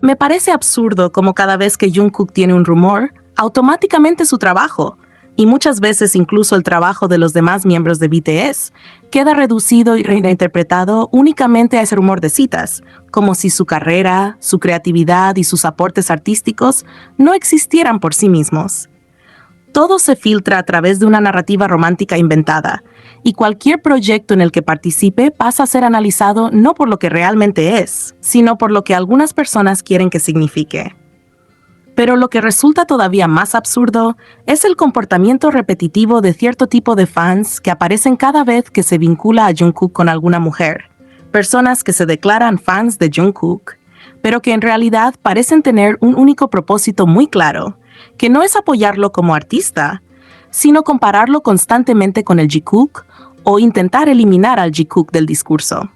Me parece absurdo como cada vez que Jungkook tiene un rumor, automáticamente su trabajo, y muchas veces incluso el trabajo de los demás miembros de BTS, queda reducido y reinterpretado únicamente a ese rumor de citas, como si su carrera, su creatividad y sus aportes artísticos no existieran por sí mismos. Todo se filtra a través de una narrativa romántica inventada, y cualquier proyecto en el que participe pasa a ser analizado no por lo que realmente es, sino por lo que algunas personas quieren que signifique. Pero lo que resulta todavía más absurdo es el comportamiento repetitivo de cierto tipo de fans que aparecen cada vez que se vincula a Jungkook con alguna mujer. Personas que se declaran fans de Jungkook, pero que en realidad parecen tener un único propósito muy claro, que no es apoyarlo como artista, sino compararlo constantemente con el Jikook o intentar eliminar al Jikook del discurso.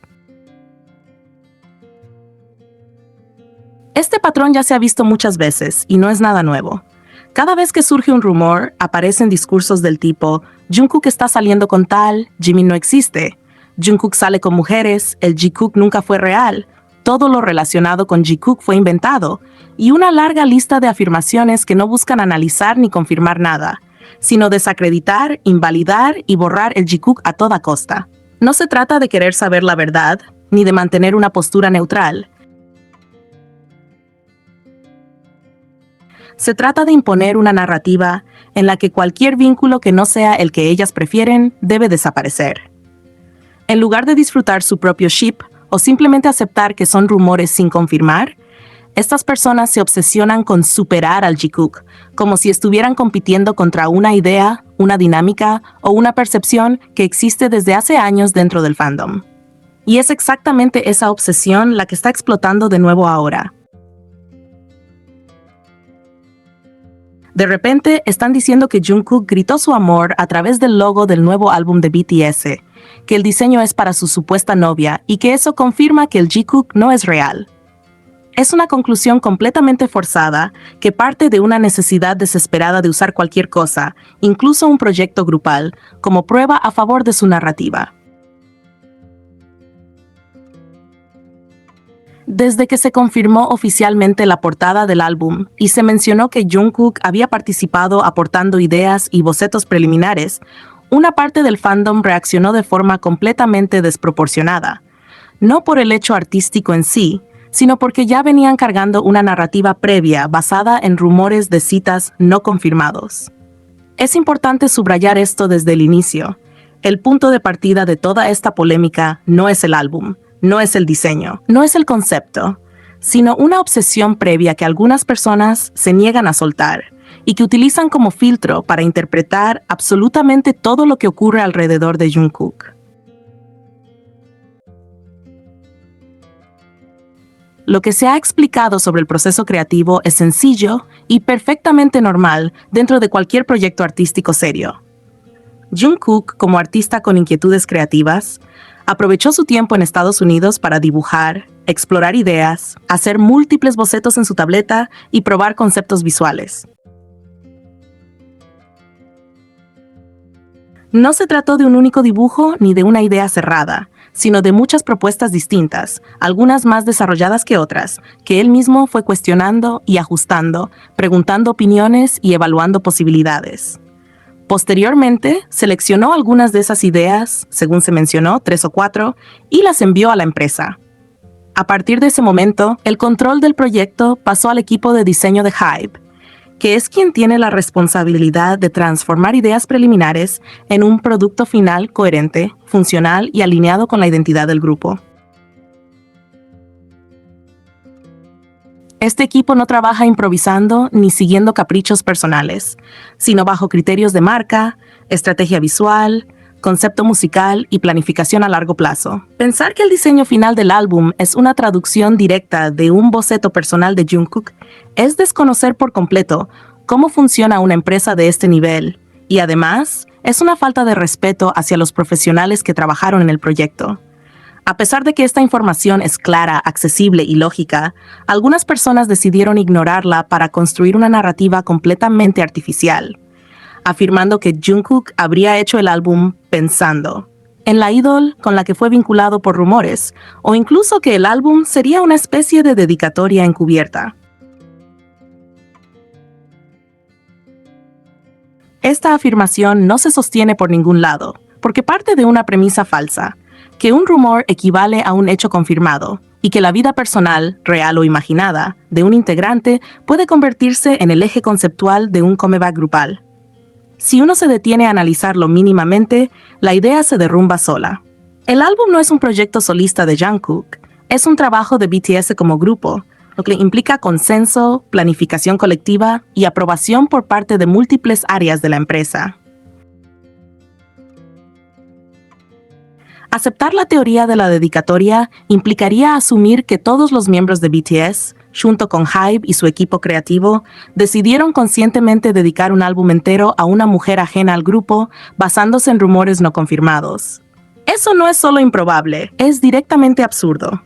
Este patrón ya se ha visto muchas veces y no es nada nuevo. Cada vez que surge un rumor, aparecen discursos del tipo Jungkook está saliendo con tal, Jimin no existe, Jungkook sale con mujeres, el Jikook nunca fue real, todo lo relacionado con Jikook fue inventado, y una larga lista de afirmaciones que no buscan analizar ni confirmar nada, sino desacreditar, invalidar y borrar el Jikook a toda costa. No se trata de querer saber la verdad, ni de mantener una postura neutral. Se trata de imponer una narrativa en la que cualquier vínculo que no sea el que ellas prefieren debe desaparecer. En lugar de disfrutar su propio ship o simplemente aceptar que son rumores sin confirmar, estas personas se obsesionan con superar al Jikook, como si estuvieran compitiendo contra una idea, una dinámica o una percepción que existe desde hace años dentro del fandom. Y es exactamente esa obsesión la que está explotando de nuevo ahora. De repente, están diciendo que Jungkook gritó su amor a través del logo del nuevo álbum de BTS, que el diseño es para su supuesta novia y que eso confirma que el Jikook no es real. Es una conclusión completamente forzada que parte de una necesidad desesperada de usar cualquier cosa, incluso un proyecto grupal, como prueba a favor de su narrativa. Desde que se confirmó oficialmente la portada del álbum y se mencionó que Jungkook había participado aportando ideas y bocetos preliminares, una parte del fandom reaccionó de forma completamente desproporcionada. No por el hecho artístico en sí, sino porque ya venían cargando una narrativa previa basada en rumores de citas no confirmados. Es importante subrayar esto desde el inicio. El punto de partida de toda esta polémica no es el álbum, no es el diseño, no es el concepto, sino una obsesión previa que algunas personas se niegan a soltar y que utilizan como filtro para interpretar absolutamente todo lo que ocurre alrededor de Jungkook. Lo que se ha explicado sobre el proceso creativo es sencillo y perfectamente normal dentro de cualquier proyecto artístico serio. Jungkook, como artista con inquietudes creativas, aprovechó su tiempo en Estados Unidos para dibujar, explorar ideas, hacer múltiples bocetos en su tableta y probar conceptos visuales. No se trató de un único dibujo ni de una idea cerrada, sino de muchas propuestas distintas, algunas más desarrolladas que otras, que él mismo fue cuestionando y ajustando, preguntando opiniones y evaluando posibilidades. Posteriormente, seleccionó algunas de esas ideas, según se mencionó, 3 o 4, y las envió a la empresa. A partir de ese momento, el control del proyecto pasó al equipo de diseño de HYBE, que es quien tiene la responsabilidad de transformar ideas preliminares en un producto final coherente, funcional y alineado con la identidad del grupo. Este equipo no trabaja improvisando ni siguiendo caprichos personales, sino bajo criterios de marca, estrategia visual, concepto musical y planificación a largo plazo. Pensar que el diseño final del álbum es una traducción directa de un boceto personal de Jungkook es desconocer por completo cómo funciona una empresa de este nivel, y además es una falta de respeto hacia los profesionales que trabajaron en el proyecto. A pesar de que esta información es clara, accesible y lógica, algunas personas decidieron ignorarla para construir una narrativa completamente artificial, afirmando que Jungkook habría hecho el álbum pensando en la idol con la que fue vinculado por rumores, o incluso que el álbum sería una especie de dedicatoria encubierta. Esta afirmación no se sostiene por ningún lado, porque parte de una premisa falsa, que un rumor equivale a un hecho confirmado, y que la vida personal, real o imaginada, de un integrante puede convertirse en el eje conceptual de un comeback grupal. Si uno se detiene a analizarlo mínimamente, la idea se derrumba sola. El álbum no es un proyecto solista de Jungkook, es un trabajo de BTS como grupo, lo que implica consenso, planificación colectiva y aprobación por parte de múltiples áreas de la empresa. Aceptar la teoría de la dedicatoria implicaría asumir que todos los miembros de BTS, junto con HYBE y su equipo creativo, decidieron conscientemente dedicar un álbum entero a una mujer ajena al grupo, basándose en rumores no confirmados. Eso no es solo improbable, es directamente absurdo.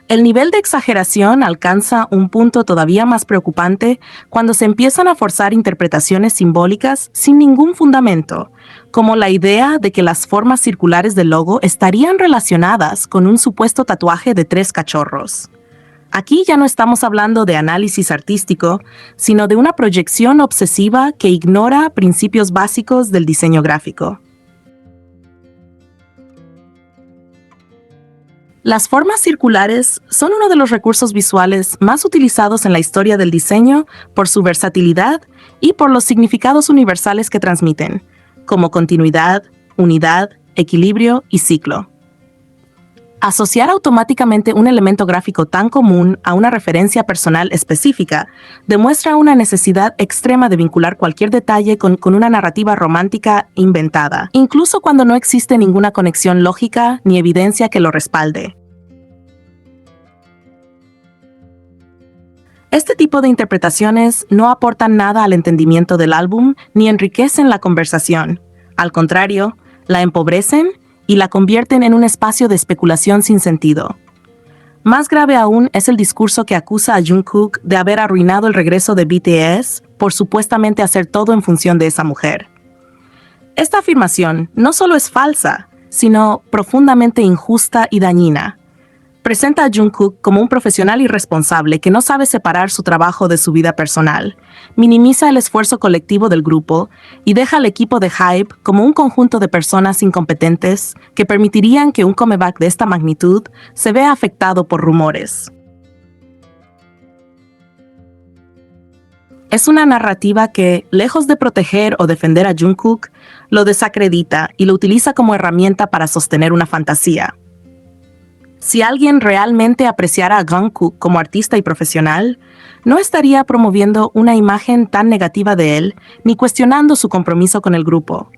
El nivel de exageración alcanza un punto todavía más preocupante cuando se empiezan a forzar interpretaciones simbólicas sin ningún fundamento, como la idea de que las formas circulares del logo estarían relacionadas con un supuesto tatuaje de 3 cachorros. Aquí ya no estamos hablando de análisis artístico, sino de una proyección obsesiva que ignora principios básicos del diseño gráfico. Las formas circulares son uno de los recursos visuales más utilizados en la historia del diseño por su versatilidad y por los significados universales que transmiten, como continuidad, unidad, equilibrio y ciclo. Asociar automáticamente un elemento gráfico tan común a una referencia personal específica demuestra una necesidad extrema de vincular cualquier detalle con una narrativa romántica inventada, incluso cuando no existe ninguna conexión lógica ni evidencia que lo respalde. Este tipo de interpretaciones no aportan nada al entendimiento del álbum ni enriquecen la conversación. Al contrario, la empobrecen y la convierten en un espacio de especulación sin sentido. Más grave aún es el discurso que acusa a Jungkook de haber arruinado el regreso de BTS por supuestamente hacer todo en función de esa mujer. Esta afirmación no solo es falsa, sino profundamente injusta y dañina. Presenta a Jungkook como un profesional irresponsable que no sabe separar su trabajo de su vida personal, minimiza el esfuerzo colectivo del grupo y deja al equipo de HYBE como un conjunto de personas incompetentes que permitirían que un comeback de esta magnitud se vea afectado por rumores. Es una narrativa que, lejos de proteger o defender a Jungkook, lo desacredita y lo utiliza como herramienta para sostener una fantasía. Si alguien realmente apreciara a Jungkook como artista y profesional, no estaría promoviendo una imagen tan negativa de él ni cuestionando su compromiso con el grupo.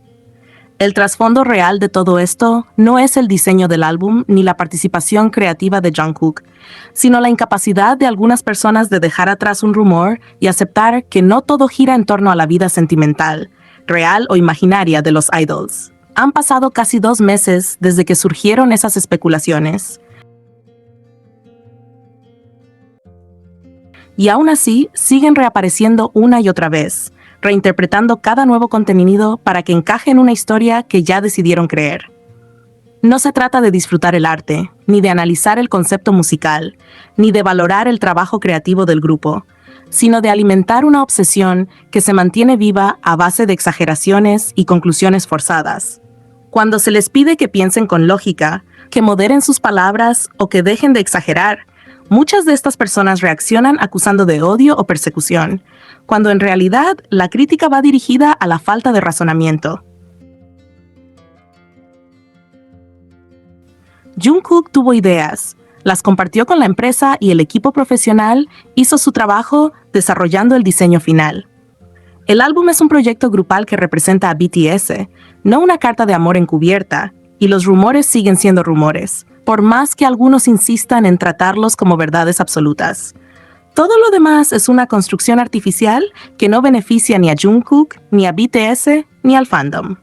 El trasfondo real de todo esto no es el diseño del álbum ni la participación creativa de Jungkook, sino la incapacidad de algunas personas de dejar atrás un rumor y aceptar que no todo gira en torno a la vida sentimental, real o imaginaria de los idols. Han pasado casi 2 meses desde que surgieron esas especulaciones. Y aún así siguen reapareciendo una y otra vez, reinterpretando cada nuevo contenido para que encaje en una historia que ya decidieron creer. No se trata de disfrutar el arte, ni de analizar el concepto musical, ni de valorar el trabajo creativo del grupo, sino de alimentar una obsesión que se mantiene viva a base de exageraciones y conclusiones forzadas. Cuando se les pide que piensen con lógica, que moderen sus palabras o que dejen de exagerar, muchas de estas personas reaccionan acusando de odio o persecución, cuando en realidad la crítica va dirigida a la falta de razonamiento. Jungkook tuvo ideas, las compartió con la empresa y el equipo profesional hizo su trabajo desarrollando el diseño final. El álbum es un proyecto grupal que representa a BTS, no una carta de amor encubierta, y los rumores siguen siendo rumores, por más que algunos insistan en tratarlos como verdades absolutas. Todo lo demás es una construcción artificial que no beneficia ni a Jungkook, ni a BTS, ni al fandom.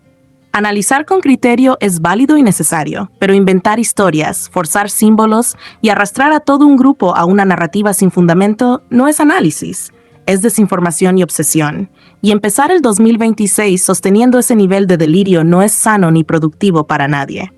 Analizar con criterio es válido y necesario, pero inventar historias, forzar símbolos y arrastrar a todo un grupo a una narrativa sin fundamento no es análisis, es desinformación y obsesión. Y empezar el 2026 sosteniendo ese nivel de delirio no es sano ni productivo para nadie.